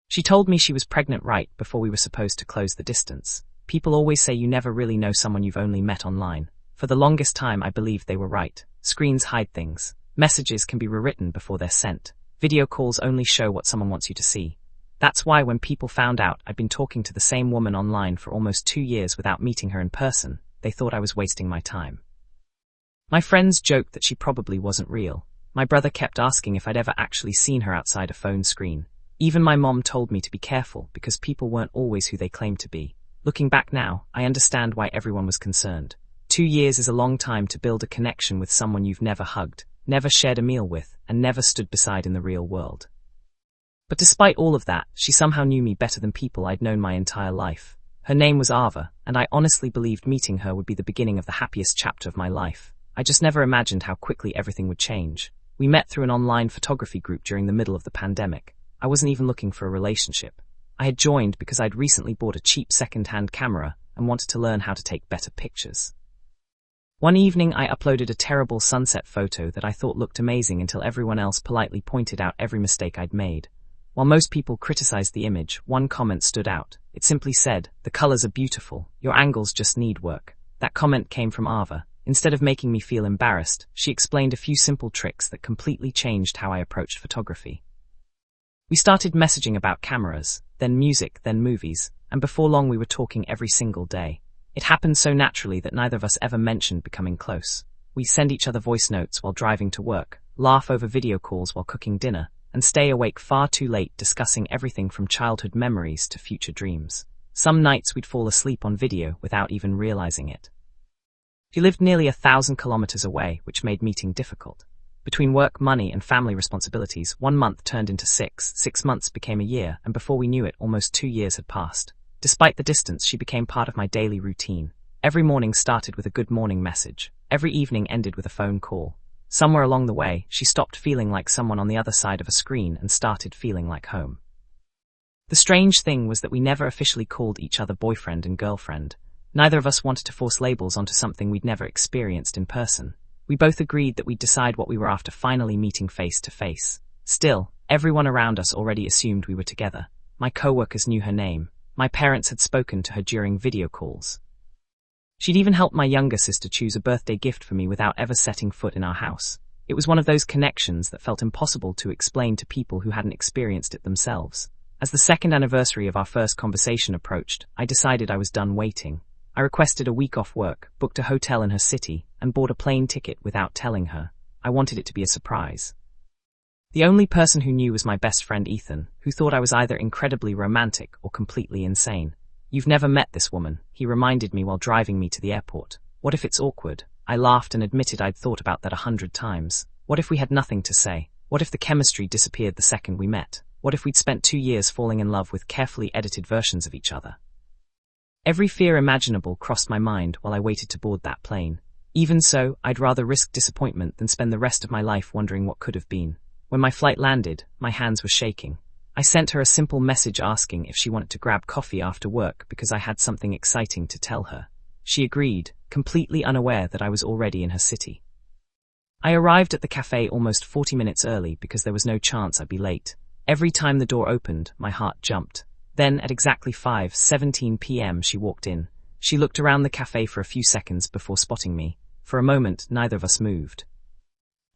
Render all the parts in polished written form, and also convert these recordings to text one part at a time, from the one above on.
She told me she was pregnant right before we were supposed to close the distance. People always say you never really know someone you've only met online. For the longest time I believed they were right. Screens hide things. Messages can be rewritten before they're sent. Video calls only show what someone wants you to see. That's why when people found out I'd been talking to the same woman online for almost 2 years without meeting her in person, they thought I was wasting my time. My friends joked that she probably wasn't real. My brother kept asking if I'd ever actually seen her outside a phone screen. Even my mom told me to be careful because people weren't always who they claimed to be. Looking back now, I understand why everyone was concerned. 2 years is a long time to build a connection with someone you've never hugged, never shared a meal with, and never stood beside in the real world. But despite all of that, she somehow knew me better than people I'd known my entire life. Her name was Ava, and I honestly believed meeting her would be the beginning of the happiest chapter of my life. I just never imagined how quickly everything would change. We met through an online photography group during the middle of the pandemic. I wasn't even looking for a relationship. I had joined because I'd recently bought a cheap second-hand camera and wanted to learn how to take better pictures. One evening I uploaded a terrible sunset photo that I thought looked amazing until everyone else politely pointed out every mistake I'd made. While most people criticized the image, one comment stood out. It simply said, "The colors are beautiful, your angles just need work." That comment came from Ava. Instead of making me feel embarrassed, she explained a few simple tricks that completely changed how I approached photography. We started messaging about cameras, then music, then movies, and before long we were talking every single day. It happened so naturally that neither of us ever mentioned becoming close. We send each other voice notes while driving to work, laugh over video calls while cooking dinner, and stay awake far too late discussing everything from childhood memories to future dreams. Some nights we'd fall asleep on video without even realizing it. She lived nearly 1,000 kilometers away, which made meeting difficult. Between work, money, and family responsibilities, 1 month turned into 6 months became a year, and before we knew it, almost 2 years had passed. Despite the distance, she became part of my daily routine. Every morning started with a good morning message. Every evening ended with a phone call. Somewhere along the way, she stopped feeling like someone on the other side of a screen and started feeling like home. The strange thing was that we never officially called each other boyfriend and girlfriend. Neither of us wanted to force labels onto something we'd never experienced in person. We both agreed that we'd decide what we were after finally meeting face to face. Still, everyone around us already assumed we were together. My co-workers knew her name. My parents had spoken to her during video calls. She'd even helped my younger sister choose a birthday gift for me without ever setting foot in our house. It was one of those connections that felt impossible to explain to people who hadn't experienced it themselves. As the second anniversary of our first conversation approached, I decided I was done waiting. I requested a week off work, booked a hotel in her city, and bought a plane ticket without telling her. I wanted it to be a surprise. The only person who knew was my best friend Ethan, who thought I was either incredibly romantic or completely insane. "You've never met this woman," he reminded me while driving me to the airport. "What if it's awkward?" I laughed and admitted I'd thought about that 100 times. What if we had nothing to say? What if the chemistry disappeared the second we met? What if we'd spent 2 years falling in love with carefully edited versions of each other? Every fear imaginable crossed my mind while I waited to board that plane. Even so, I'd rather risk disappointment than spend the rest of my life wondering what could have been. When my flight landed, my hands were shaking. I sent her a simple message asking if she wanted to grab coffee after work because I had something exciting to tell her. She agreed, completely unaware that I was already in her city. I arrived at the cafe almost 40 minutes early because there was no chance I'd be late. Every time the door opened, my heart jumped. Then, at exactly 5:17 p.m., she walked in. She looked around the cafe for a few seconds before spotting me. For a moment, neither of us moved.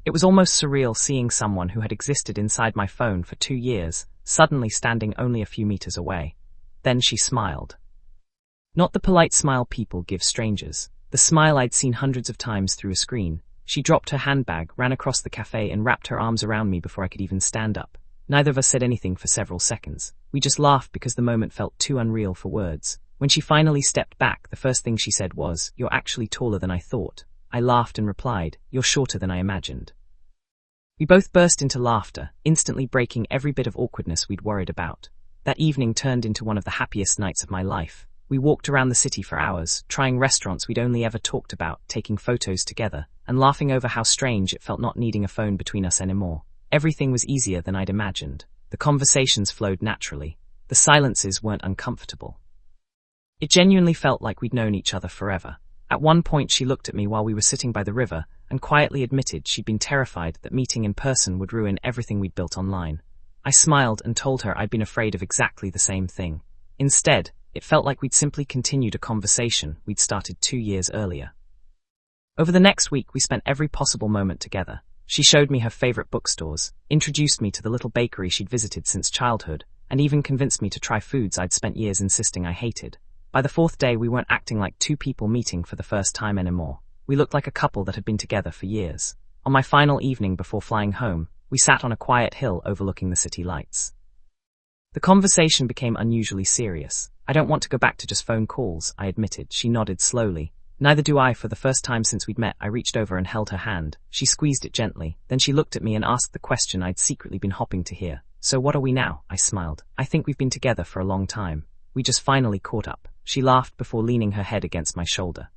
It was almost surreal seeing someone who had existed inside my phone for 2 years, suddenly standing only a few meters away. Then she smiled. Not the polite smile people give strangers. The smile I'd seen hundreds of times through a screen. She dropped her handbag, ran across the cafe, and wrapped her arms around me before I could even stand up. Neither of us said anything for several seconds. We just laughed because the moment felt too unreal for words. When she finally stepped back, the first thing she said was, "You're actually taller than I thought." I laughed and replied, "You're shorter than I imagined." We both burst into laughter, instantly breaking every bit of awkwardness we'd worried about. That evening turned into one of the happiest nights of my life. We walked around the city for hours, trying restaurants we'd only ever talked about, taking photos together, and laughing over how strange it felt not needing a phone between us anymore. Everything was easier than I'd imagined. The conversations flowed naturally. The silences weren't uncomfortable. It genuinely felt like we'd known each other forever. At one point she looked at me while we were sitting by the river and quietly admitted she'd been terrified that meeting in person would ruin everything we'd built online. I smiled and told her I'd been afraid of exactly the same thing. Instead, it felt like we'd simply continued a conversation we'd started 2 years earlier. Over the next week, we spent every possible moment together. She showed me her favorite bookstores, introduced me to the little bakery she'd visited since childhood, and even convinced me to try foods I'd spent years insisting I hated. By the 4th day, we weren't acting like two people meeting for the first time anymore. We looked like a couple that had been together for years. On my final evening before flying home, we sat on a quiet hill overlooking the city lights. The conversation became unusually serious. I don't want to go back to just phone calls, I admitted. She nodded slowly. Neither do I. For the first time since we'd met, I reached over and held her hand. She squeezed it gently. Then she looked at me and asked the question I'd secretly been hoping to hear. So what are we now? I smiled. I think we've been together for a long time. We just finally caught up. She laughed before leaning her head against my shoulder.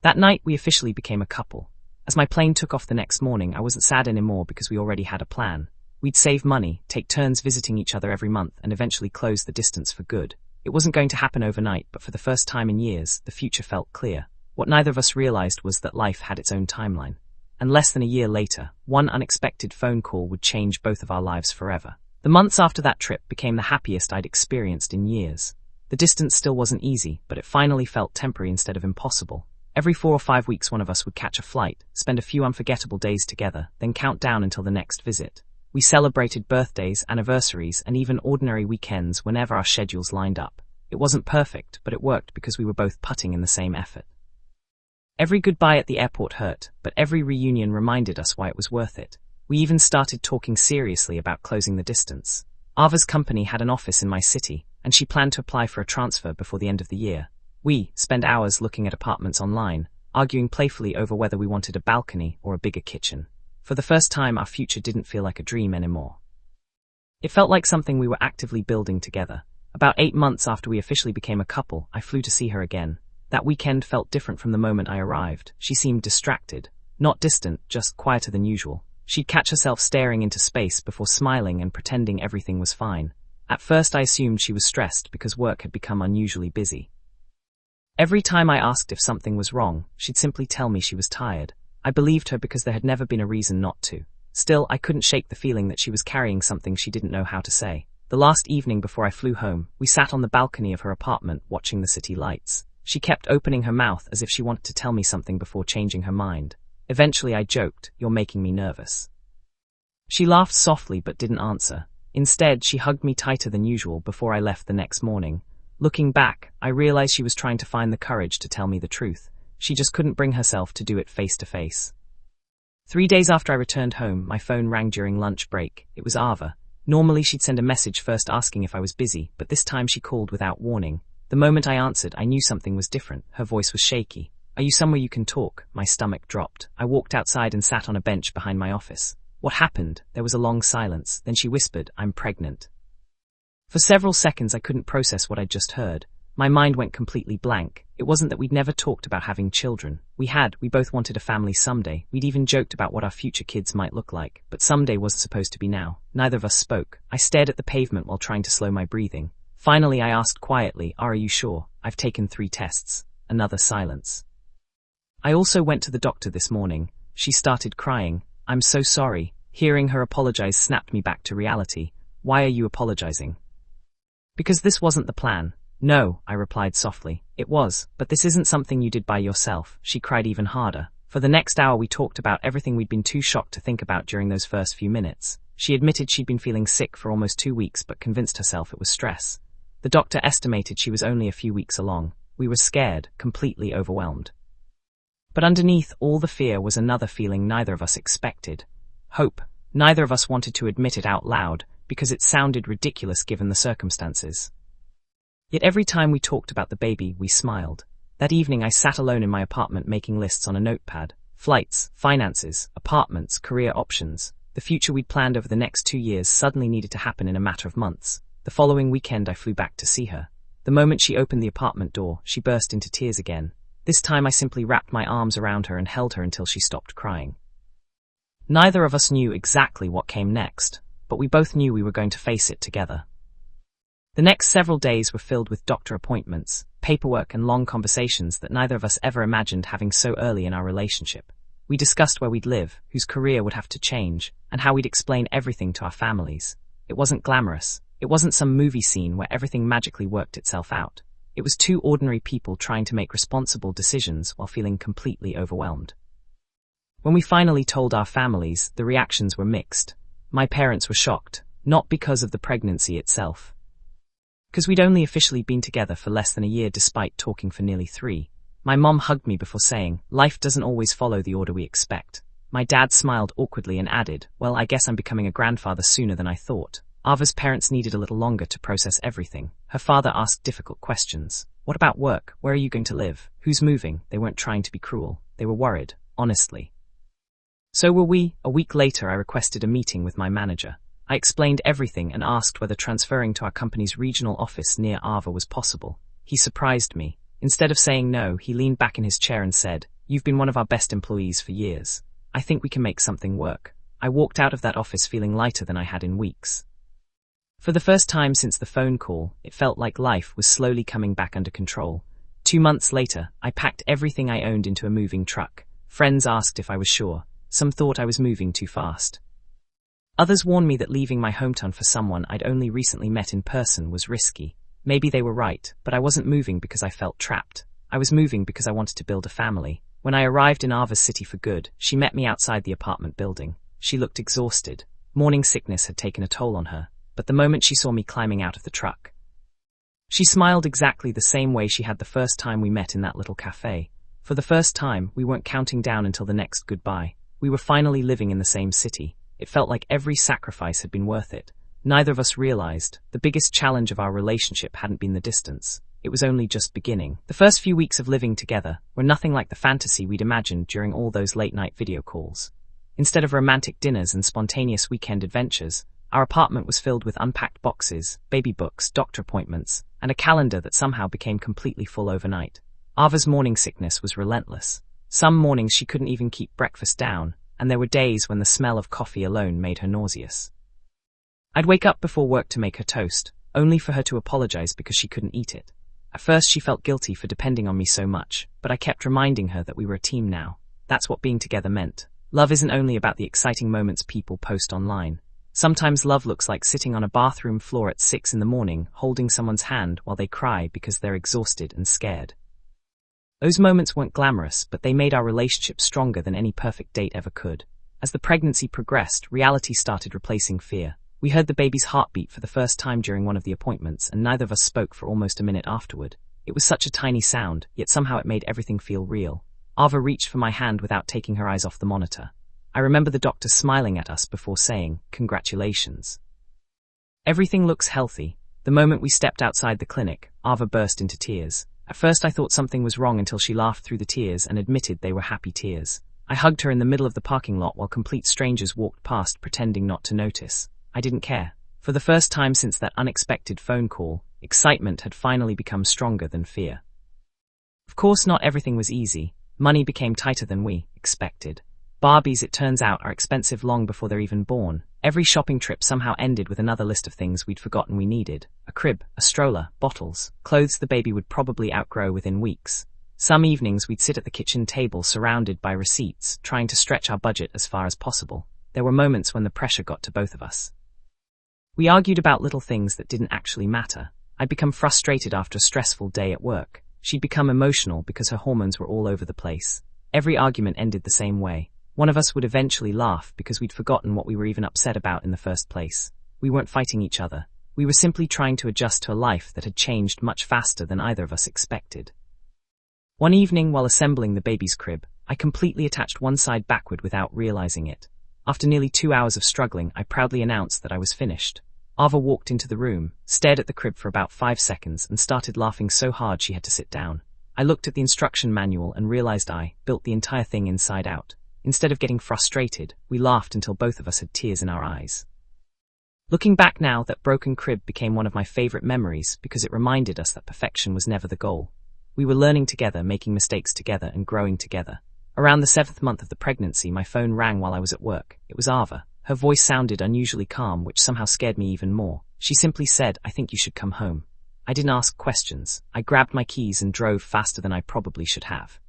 That night, we officially became a couple. As my plane took off the next morning, I wasn't sad anymore because we already had a plan. We'd save money, take turns visiting each other every month, and eventually close the distance for good. It wasn't going to happen overnight, but for the first time in years, the future felt clear. What neither of us realized was that life had its own timeline. And less than a year later, one unexpected phone call would change both of our lives forever. The months after that trip became the happiest I'd experienced in years. The distance still wasn't easy, but it finally felt temporary instead of impossible. Every 4 or 5 weeks, one of us would catch a flight, spend a few unforgettable days together, then count down until the next visit. We celebrated birthdays, anniversaries, and even ordinary weekends whenever our schedules lined up. It wasn't perfect, but it worked because we were both putting in the same effort. Every goodbye at the airport hurt, but every reunion reminded us why it was worth it. We even started talking seriously about closing the distance. Ava's company had an office in my city, and she planned to apply for a transfer before the end of the year. We spent hours looking at apartments online, arguing playfully over whether we wanted a balcony or a bigger kitchen. For the first time, our future didn't feel like a dream anymore. It felt like something we were actively building together. About 8 months after we officially became a couple, I flew to see her again. That weekend felt different from the moment I arrived. She seemed distracted, not distant, just quieter than usual. She'd catch herself staring into space before smiling and pretending everything was fine. At first, I assumed she was stressed because work had become unusually busy. Every time I asked if something was wrong, she'd simply tell me she was tired. I believed her because there had never been a reason not to. Still, I couldn't shake the feeling that she was carrying something she didn't know how to say. The last evening before I flew home, we sat on the balcony of her apartment watching the city lights. She kept opening her mouth as if she wanted to tell me something before changing her mind. Eventually I joked, "You're making me nervous." She laughed softly but didn't answer. Instead, she hugged me tighter than usual before I left the next morning. Looking back, I realized she was trying to find the courage to tell me the truth. She just couldn't bring herself to do it face to face. 3 days after I returned home, my phone rang during lunch break. It was Ava. Normally she'd send a message first asking if I was busy, but this time she called without warning. The moment I answered, I knew something was different. Her voice was shaky. "Are you somewhere you can talk?" My stomach dropped. I walked outside and sat on a bench behind my office. "What happened?" There was a long silence. Then she whispered, "I'm pregnant." For several seconds I couldn't process what I'd just heard. My mind went completely blank. It wasn't that we'd never talked about having children. We both wanted a family someday. We'd even joked about what our future kids might look like. But someday wasn't supposed to be now. Neither of us spoke. I stared at the pavement while trying to slow my breathing. Finally I asked quietly, "Are you sure?" "I've taken 3 tests. Another silence. "I also went to the doctor this morning." She started crying. "I'm so sorry." Hearing her apologize snapped me back to reality. "Why are you apologizing?" "Because this wasn't the plan." "No," I replied softly. "It was, but this isn't something you did by yourself." She cried even harder. For the next hour we talked about everything we'd been too shocked to think about during those first few minutes. She admitted she'd been feeling sick for almost 2 weeks but convinced herself it was stress. The doctor estimated she was only a few weeks along. We were scared, completely overwhelmed. But underneath all the fear was another feeling neither of us expected. Hope. Neither of us wanted to admit it out loud, because it sounded ridiculous given the circumstances. Yet every time we talked about the baby, we smiled. That evening I sat alone in my apartment making lists on a notepad. Flights, finances, apartments, career options. The future we'd planned over the next 2 years suddenly needed to happen in a matter of months. The following weekend I flew back to see her. The moment she opened the apartment door, she burst into tears again. This time I simply wrapped my arms around her and held her until she stopped crying. Neither of us knew exactly what came next, but we both knew we were going to face it together. The next several days were filled with doctor appointments, paperwork and long conversations that neither of us ever imagined having so early in our relationship. We discussed where we'd live, whose career would have to change, and how we'd explain everything to our families. It wasn't glamorous. It wasn't some movie scene where everything magically worked itself out. It was two ordinary people trying to make responsible decisions while feeling completely overwhelmed. When we finally told our families, the reactions were mixed. My parents were shocked, not because of the pregnancy itself. Because we'd only officially been together for less than a year despite talking for nearly 3. My mom hugged me before saying, "Life doesn't always follow the order we expect." My dad smiled awkwardly and added, "Well, I guess I'm becoming a grandfather sooner than I thought." Ava's parents needed a little longer to process everything. Her father asked difficult questions. What about work? Where are you going to live? Who's moving? They weren't trying to be cruel. They were worried, honestly. So were we. A week later, I requested a meeting with my manager. I explained everything and asked whether transferring to our company's regional office near Ava was possible. He surprised me. Instead of saying no, he leaned back in his chair and said, "You've been one of our best employees for years. I think we can make something work." I walked out of that office feeling lighter than I had in weeks. For the first time since the phone call, it felt like life was slowly coming back under control. 2 months later, I packed everything I owned into a moving truck. Friends asked if I was sure. Some thought I was moving too fast. Others warned me that leaving my hometown for someone I'd only recently met in person was risky. Maybe they were right, but I wasn't moving because I felt trapped. I was moving because I wanted to build a family. When I arrived in Ava's city for good, she met me outside the apartment building. She looked exhausted. Morning sickness had taken a toll on her, but the moment she saw me climbing out of the truck, she smiled exactly the same way she had the first time we met in that little cafe. For the first time, we weren't counting down until the next goodbye. We were finally living in the same city. It felt like every sacrifice had been worth it. Neither of us realized the biggest challenge of our relationship hadn't been the distance. It was only just beginning. The first few weeks of living together were nothing like the fantasy we'd imagined during all those late-night video calls. Instead of romantic dinners and spontaneous weekend adventures, our apartment was filled with unpacked boxes, baby books, doctor appointments, and a calendar that somehow became completely full overnight. Ava's morning sickness was relentless. Some mornings she couldn't even keep breakfast down, and there were days when the smell of coffee alone made her nauseous. I'd wake up before work to make her toast, only for her to apologize because she couldn't eat it. At first she felt guilty for depending on me so much, but I kept reminding her that we were a team now. That's what being together meant. Love isn't only about the exciting moments people post online. Sometimes love looks like sitting on a bathroom floor at 6 in the morning, holding someone's hand while they cry because they're exhausted and scared. Those moments weren't glamorous, but they made our relationship stronger than any perfect date ever could. As the pregnancy progressed, reality started replacing fear. We heard the baby's heartbeat for the first time during one of the appointments, and neither of us spoke for almost a minute afterward. It was such a tiny sound, yet somehow it made everything feel real. Ava reached for my hand without taking her eyes off the monitor. I remember the doctor smiling at us before saying, "Congratulations. Everything looks healthy." The moment we stepped outside the clinic, Ava burst into tears. At first I thought something was wrong until she laughed through the tears and admitted they were happy tears. I hugged her in the middle of the parking lot while complete strangers walked past pretending not to notice. I didn't care. For the first time since that unexpected phone call, excitement had finally become stronger than fear. Of course, not everything was easy. Money became tighter than we expected. Barbies, it turns out, are expensive long before they're even born. Every shopping trip somehow ended with another list of things we'd forgotten we needed. A crib, a stroller, bottles, clothes the baby would probably outgrow within weeks. Some evenings we'd sit at the kitchen table surrounded by receipts, trying to stretch our budget as far as possible. There were moments when the pressure got to both of us. We argued about little things that didn't actually matter. I'd become frustrated after a stressful day at work. She'd become emotional because her hormones were all over the place. Every argument ended the same way. One of us would eventually laugh because we'd forgotten what we were even upset about in the first place. We weren't fighting each other. We were simply trying to adjust to a life that had changed much faster than either of us expected. One evening, while assembling the baby's crib, I completely attached one side backward without realizing it. After nearly 2 hours of struggling, I proudly announced that I was finished. Ava walked into the room, stared at the crib for about 5 seconds, and started laughing so hard she had to sit down. I looked at the instruction manual and realized I built the entire thing inside out. Instead of getting frustrated, we laughed until both of us had tears in our eyes. Looking back now, that broken crib became one of my favorite memories because it reminded us that perfection was never the goal. We were learning together, making mistakes together, and growing together. Around the 7th month of the pregnancy, my phone rang while I was at work. It was Ava. Her voice sounded unusually calm, which somehow scared me even more. She simply said, "I think you should come home." I didn't ask questions. I grabbed my keys and drove faster than I probably should have.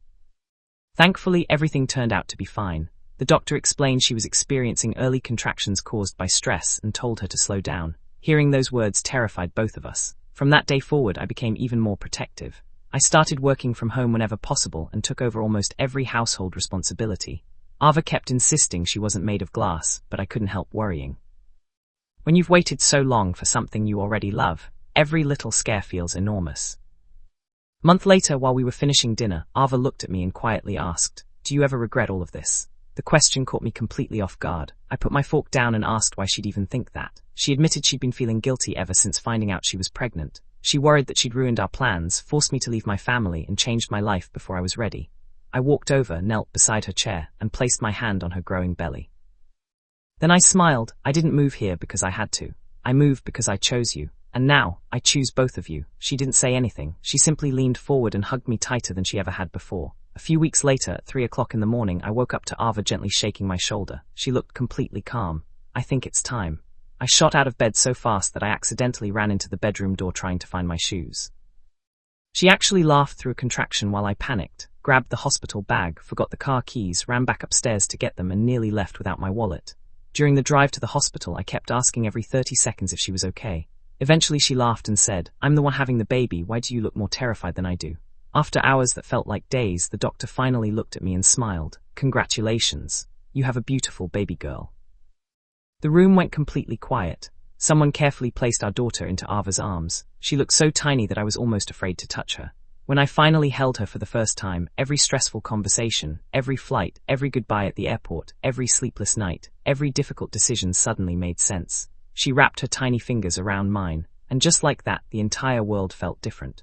Thankfully, everything turned out to be fine. The doctor explained she was experiencing early contractions caused by stress and told her to slow down. Hearing those words terrified both of us. From that day forward, I became even more protective. I started working from home whenever possible and took over almost every household responsibility. Ava kept insisting she wasn't made of glass, but I couldn't help worrying. When you've waited so long for something you already love, every little scare feels enormous. A month later, while we were finishing dinner, Ava looked at me and quietly asked, "Do you ever regret all of this?" The question caught me completely off guard. I put my fork down and asked why she'd even think that. She admitted she'd been feeling guilty ever since finding out she was pregnant. She worried that she'd ruined our plans, forced me to leave my family, and changed my life before I was ready. I walked over, knelt beside her chair, and placed my hand on her growing belly. Then I smiled. I didn't move here because I had to. I moved because I chose you. And now, I choose both of you. She didn't say anything. She simply leaned forward and hugged me tighter than she ever had before. A few weeks later, at 3 o'clock in the morning, I woke up to Ava gently shaking my shoulder. She looked completely calm. "I think it's time." I shot out of bed so fast that I accidentally ran into the bedroom door trying to find my shoes. She actually laughed through a contraction while I panicked, grabbed the hospital bag, forgot the car keys, ran back upstairs to get them, and nearly left without my wallet. During the drive to the hospital, I kept asking every 30 seconds if she was okay. Eventually she laughed and said, "I'm the one having the baby, why do you look more terrified than I do?" After hours that felt like days, the doctor finally looked at me and smiled. "Congratulations. You have a beautiful baby girl." The room went completely quiet. Someone carefully placed our daughter into Ava's arms. She looked so tiny that I was almost afraid to touch her. When I finally held her for the first time, every stressful conversation, every flight, every goodbye at the airport, every sleepless night, every difficult decision suddenly made sense. She wrapped her tiny fingers around mine, and just like that, the entire world felt different.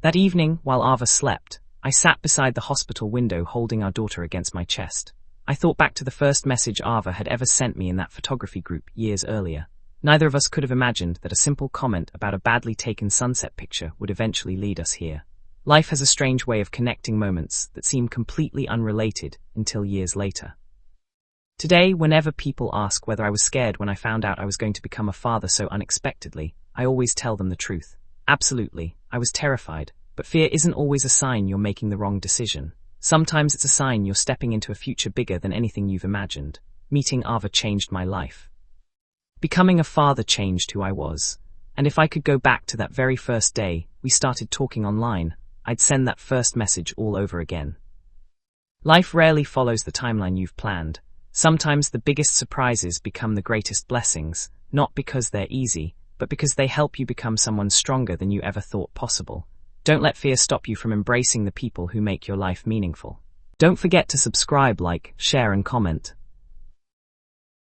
That evening, while Ava slept, I sat beside the hospital window holding our daughter against my chest. I thought back to the first message Ava had ever sent me in that photography group years earlier. Neither of us could have imagined that a simple comment about a badly taken sunset picture would eventually lead us here. Life has a strange way of connecting moments that seem completely unrelated until years later. Today, whenever people ask whether I was scared when I found out I was going to become a father so unexpectedly, I always tell them the truth. Absolutely, I was terrified, but fear isn't always a sign you're making the wrong decision. Sometimes it's a sign you're stepping into a future bigger than anything you've imagined. Meeting Ava changed my life. Becoming a father changed who I was. And if I could go back to that very first day we started talking online, I'd send that first message all over again. Life rarely follows the timeline you've planned. Sometimes the biggest surprises become the greatest blessings, not because they're easy, but because they help you become someone stronger than you ever thought possible. Don't let fear stop you from embracing the people who make your life meaningful. Don't forget to subscribe, like, share, and comment.